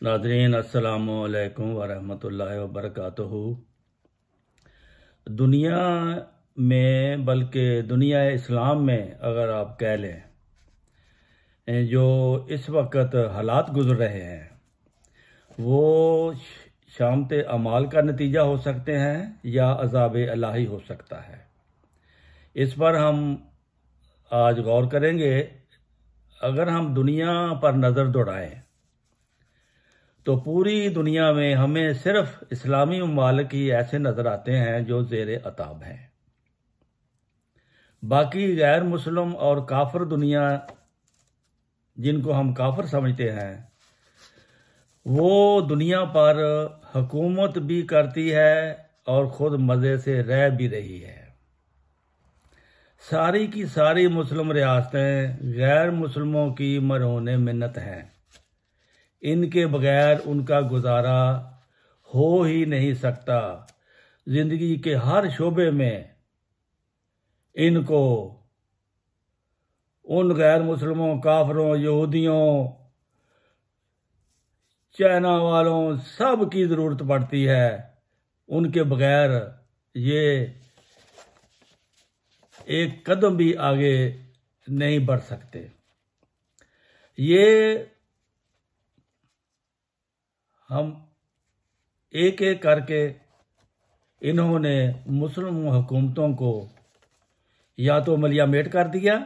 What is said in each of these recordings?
नाज़रीन अस्सलामु अलैकुम वरहमतुल्लाहि वबरकातुहू। दुनिया में बल्कि दुनिया इस्लाम में अगर आप कह लें, जो इस वक्त हालात गुजर रहे हैं वो शामत अमाल का नतीजा हो सकते हैं या अज़ाब इलाही हो सकता है। इस पर हम आज गौर करेंगे। अगर हम दुनिया पर नज़र दौड़ाएं तो पूरी दुनिया में हमें सिर्फ इस्लामी ममालिक ही ऐसे नज़र आते हैं जो ज़ेर अताब हैं। बाकी गैर मुस्लिम और काफिर दुनिया, जिनको हम काफिर समझते हैं, वो दुनिया पर हुकूमत भी करती है और ख़ुद मज़े से रह भी रही है। सारी की सारी मुस्लिम रियासतें गैर मुस्लिमों की मरहून मिन्नत हैं। इनके बगैर उनका गुजारा हो ही नहीं सकता। जिंदगी के हर शोबे में इनको उन गैर मुस्लिमों, काफिरों, यहूदियों, चाइना वालों सब की ज़रूरत पड़ती है। उनके बगैर ये एक कदम भी आगे नहीं बढ़ सकते। ये हम एक एक करके इन्होंने मुस्लिम हुकूमतों को या तो मलियामेट कर दिया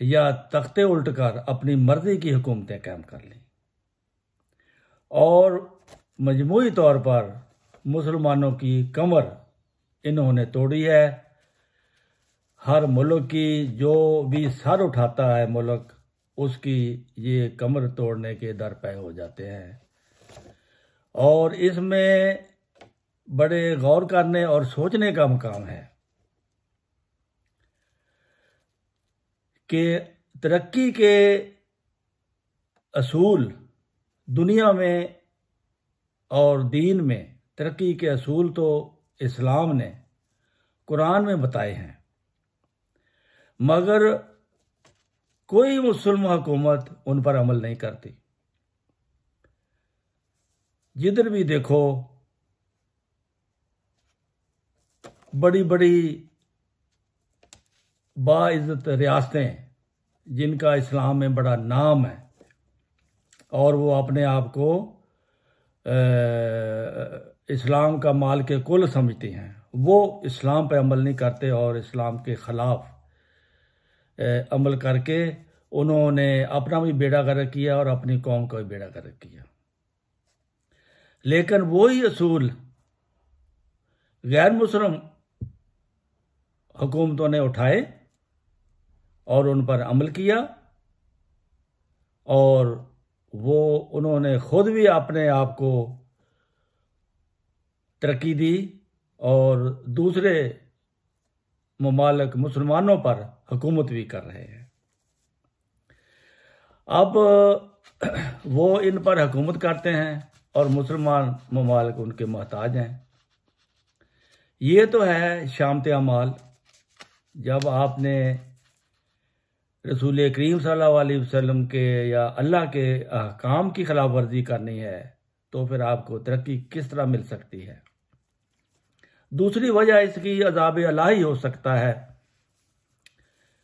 या तख्ते उल्ट कर अपनी मर्जी की हुकूमतें कायम कर ली और मजमूई तौर पर मुसलमानों की कमर इन्होंने तोड़ी है। हर मुल्क की जो भी सर उठाता है मुल्क, उसकी ये कमर तोड़ने के दर पे हो जाते हैं। और इसमें बड़े गौर करने और सोचने का मकाम है कि तरक्की के असूल दुनिया में और दीन में, तरक्की के असूल तो इस्लाम ने कुरान में बताए हैं, मगर कोई मुस्लिम हुकूमत उन पर अमल नहीं करती। जिधर भी देखो बड़ी बड़ी बाइज्जत रियासतें जिनका इस्लाम में बड़ा नाम है और वो अपने आप को इस्लाम का माल के कुल समझती हैं, वो इस्लाम पे अमल नहीं करते और इस्लाम के ख़िलाफ़ अमल करके उन्होंने अपना भी बेड़ा गर्क किया और अपनी कौम का भी बेड़ा गर्क किया। लेकिन वही असूल गैर मुस्लिम हुकूमतों ने उठाए और उन पर अमल किया और वो उन्होंने खुद भी अपने आप को तरक्की दी और दूसरे ममालिक मुसलमानों पर हुकूमत भी कर रहे हैं। अब वो इन पर हुकूमत करते हैं और मुसलमान ममालिक उनके मोहताज हैं। ये तो है शामत अमाल। जब आपने रसूल करीम सल्लल्लाहु अलैहि वसल्लम के या अल्लाह के अहकाम की खिलाफ वर्जी करनी है तो फिर आपको तरक्की किस तरह मिल सकती है। दूसरी वजह इसकी अज़ाब इलाही हो सकता है।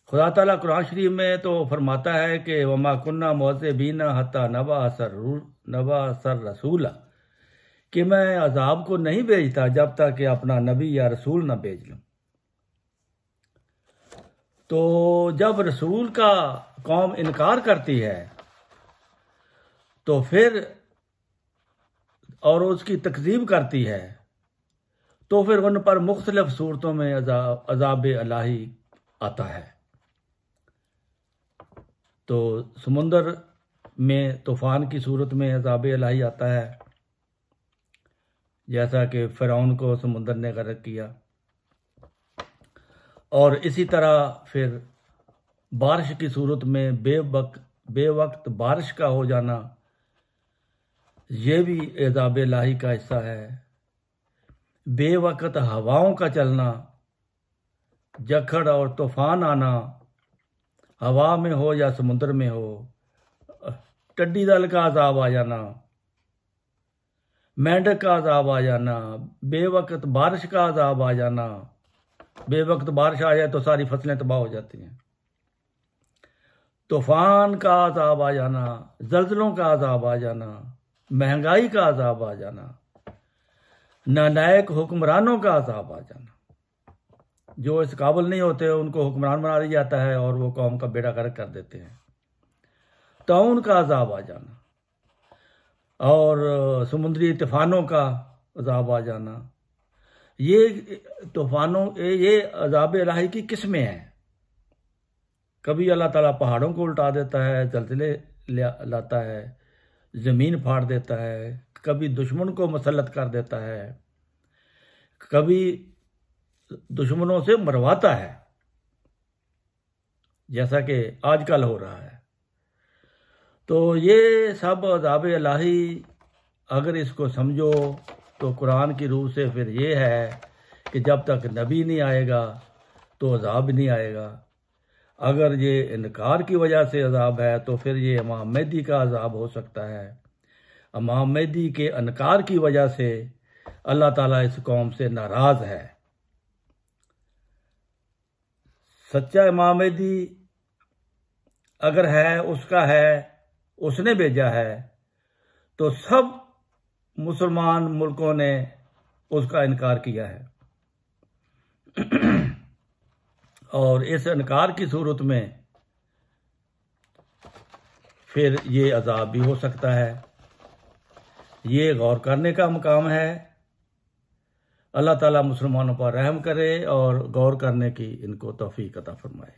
खुदा ताला कुरान शरीफ में तो फरमाता है कि वमा कुन्ना मुअज़्ज़िबीना हत्ता नबअस रसूला, कि मैं अजाब को नहीं भेजता जब तक कि अपना नबी या रसूल न भेज लूं। तो जब रसूल का कौम इनकार करती है तो फिर और उसकी तकज़ीब करती है तो फिर उन पर मुख्तलिफ सूरतों में अज़ाब इलाही आता है। तो समुंदर में तूफ़ान की सूरत में अज़ाब इलाही आता है, जैसा कि फ़िरौन को समुंदर ने गर्क किया। और इसी तरह फिर बारिश की सूरत में बेवक्त बारिश का हो जाना, ये भी अज़ाब इलाही का हिस्सा है। बेवक्त हवाओं का चलना, जखड़ और तूफ़ान आना, हवा में हो या समुद्र में हो, टिड्डी दल का अजाब आ जाना, मेंढक का अजाब आ जाना, बेवक्त बारिश का अजाब आ जाना। बेवक्त बारिश आ जाए तो सारी फसलें तबाह हो जाती हैं। तूफान का अजाब आ जाना, जल्जलों का अजाब आ जाना, महंगाई का अजाब आ जाना, नालायक हुक्मरानों का अजाब आ जाना। जो इस काबिल नहीं होते उनको हुक्मरान बना दिया जाता है और वो कौम का बेड़ा गर्क कर देते हैं। ताउन का अजाब आ जाना और समुद्री तूफानों का अजाब आ जाना। ये तूफानों ये अजाब इलाही की किस्में हैं। कभी अल्लाह ताला पहाड़ों को उल्टा देता है, जलजले लाता है, ज़मीन फाड़ देता है, कभी दुश्मन को मुसल्लत कर देता है, कभी दुश्मनों से मरवाता है, जैसा कि आजकल हो रहा है। तो ये सब अज़ाब इलाही अगर इसको समझो तो कुरान की रूह से फिर ये है कि जब तक नबी नहीं आएगा तो अज़ाब नहीं आएगा। अगर ये इनकार की वजह से अज़ाब है तो फिर ये इमाम मेहदी का अज़ाब हो सकता है। इमाम मेहदी के इनकार की वजह से अल्लाह ताला इस कौम से नाराज़ है। सच्चा इमाम मेहदी अगर है, उसका है, उसने भेजा है, तो सब मुसलमान मुल्कों ने उसका इनकार किया है। और इस इनकार की सूरत में फिर ये अजाब भी हो सकता है। ये गौर करने का मकाम है। अल्लाह ताला मुसलमानों पर रहम करे और गौर करने की इनको तौफीक अता फरमाए।